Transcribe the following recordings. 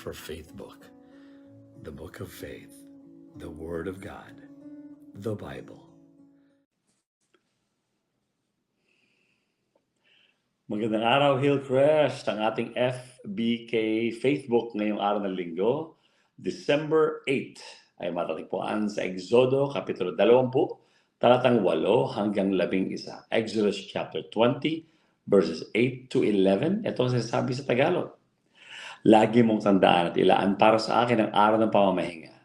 for Faith Book, the Book of Faith, the Word of God, the Bible. Magandang araw, Hillcrest, ang ating FBK Facebook ngayong araw ng linggo, December 8, ay matatagpuan sa Exodo, Kapitulo 20, talatang 8 hanggang 11. Exodus chapter 20, verses 8 to 11. Ito ang sinasabi sa Tagalog. Lagi mong tandaan at ilaan para sa akin ang araw ng pamamahinga.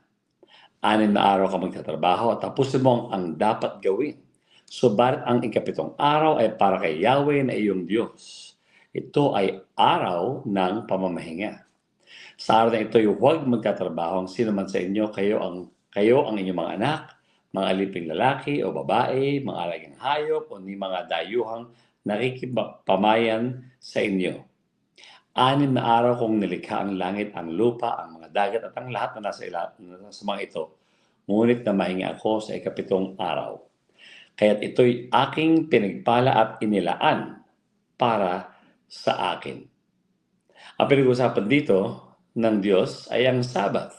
6 na araw ka magtatrabaho at tapusin mo ang dapat gawin. Subalit ang ikapitong araw ay para kay Yahweh na iyong Diyos. Ito ay araw ng pamamahinga. Sa araw na ito ay huwag magkatrabaho ang sino man sa inyo, kayo ang inyong mga anak, mga aliping lalaki o babae, mga alagang hayop o ni mga dayuhang nakikipamayan sa inyo. 6 na araw kong nilikha ang langit, ang lupa, ang mga dagat at ang lahat na nasa mga ito. Ngunit namahinga ako sa ikapitong araw. Kaya't ito'y aking pinagpala at inilaan para sa akin. Ang pinag-usapan dito ng Diyos ay ang Sabbath.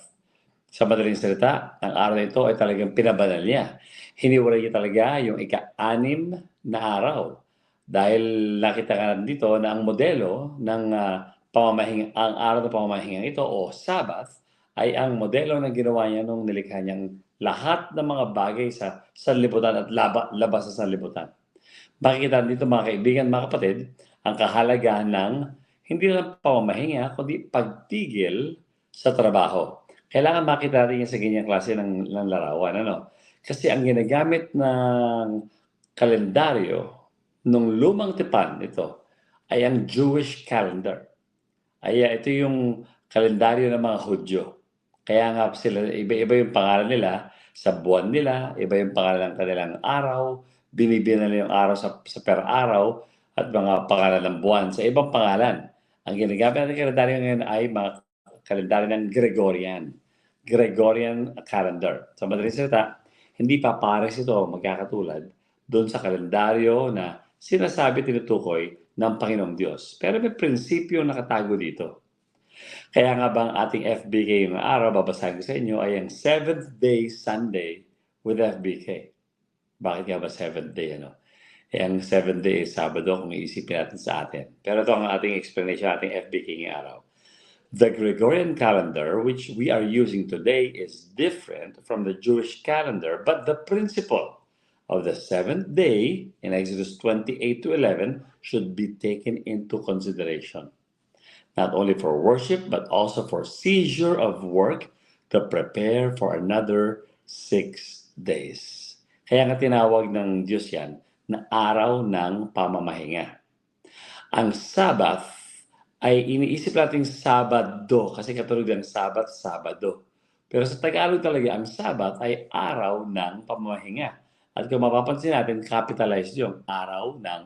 Sa madaling salita, ang araw na ito ay talagang pinabanal niya. Hiniwalay niya talaga yung ika-6 na araw. Dahil nakita ka dito na ang modelo ng ang araw ng pamamahinga ito o Sabbath ay ang modelo na ginawa niya nung nilikha niyang lahat ng mga bagay sa sanlibutan at labas sa sanlibutan. Makikita dito mga kaibigan, mga kapatid, ang kahalagahan ng hindi lang pamamahinga, kundi pagtigil sa trabaho. Kailangan makita natin yan sa ganyang klase ng larawan. Kasi ang ginagamit ng kalendaryo nung lumang tipan ito ay ang Jewish calendar. Ito yung kalendaryo ng mga Hudyo. Kaya nga sila, iba-iba yung pangalan nila sa buwan nila, iba yung pangalan ng kanilang araw, binibilang nila yung araw sa per araw, at mga pangalan ng buwan sa ibang pangalan. Ang ginagamit ng kalendaryo ngayon ay mga kalendaryo ng Gregorian calendar. Sa madaling salita, hindi pa pares ito magkakatulad doon sa kalendaryo na sinasabi tinutukoy ng Panginoong Diyos. Pero may prinsipyo nakatago dito. Kaya nga bang ating FBK yung araw, babasahin ko sa inyo, ay ang 7th day Sunday with FBK. Bakit nga ba 7th day? Ang 7th day is Sabado kung iisipin natin sa atin. Pero ito ang ating explanation, ating FBK yung araw. The Gregorian calendar, which we are using today, is different from the Jewish calendar, but the principle of the 7th day in Exodus 28 to 11 should be taken into consideration. Not only for worship, but also for seizure of work to prepare for another 6 days. Kaya nga tinawag ng Diyos yan na araw ng pamamahinga. Ang Sabbath ay iniisip natin Sabado kasi katulad ng Sabbath, Sabado. Pero sa Tagalog talaga, ang Sabbath ay araw ng pamamahinga. At kung mapapansin natin, capitalized yung araw ng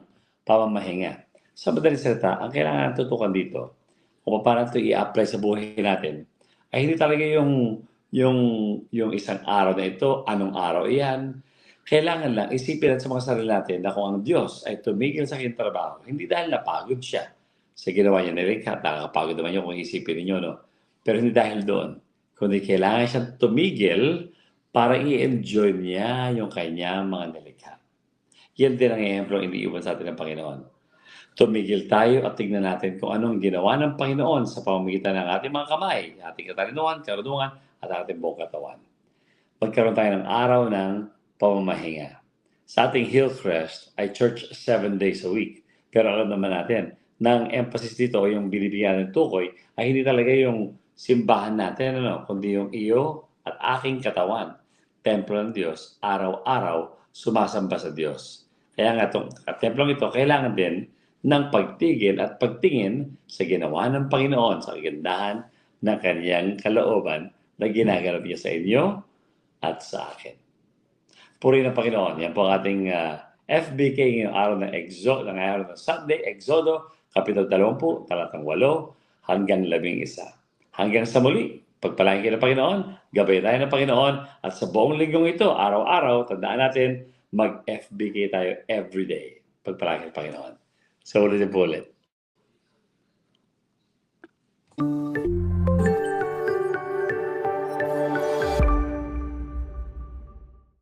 pamamahinga. Sa madaling salita, ang kailangan tutukan dito, kung paano ito i-apply sa buhay natin, ay hindi talaga yung isang araw na ito, anong araw iyan. Kailangan lang isipin natin sa mga sarili natin na kung ang Diyos ay tumigil sa aking trabaho, hindi dahil napagod siya sa ginawa niya nilikha, nakakapagod naman yun kung isipin ninyo, no? Pero hindi dahil doon, kundi kailangan siyang tumigil para i-enjoy niya yung kanyang mga nilikha. Yan din ang ehemplo iniiwan sa atin ng Panginoon. Tumigil tayo at tignan natin kung anong ginawa ng Panginoon sa pamamagitan ng ating mga kamay, ating katalinuhan, karunungan, at ating buong katawan. Magkaroon tayo ng araw ng pamamahinga. Sa ating Hillcrest ay church 7 days a week. Pero alam naman natin, ng emphasis dito, yung binibigyan ng tukoy, ay hindi talaga yung simbahan natin, kundi yung iyo at aking katawan. Templo ng Diyos, araw-araw sumasamba sa Diyos. Kaya nga itong templong ito, kailangan din ng pagtigil at pagtingin sa ginawa ng Panginoon sa kagandahan ng kanyang kalooban na ginaganap niya sa inyo at sa akin. Puri ng Panginoon. Yan po ang ating FBK ngayong araw ng araw ng Sunday, Exodo, Kapitulo 20, talatang 8 hanggang 11. Hanggang sa muli, pagpalain kayo ng Panginoon, gabay tayo ng Panginoon, at sa buong linggong ito, araw-araw, tandaan natin, mag-FBK tayo everyday. Pagpalain kayo ng Panginoon. So ulit po ulit.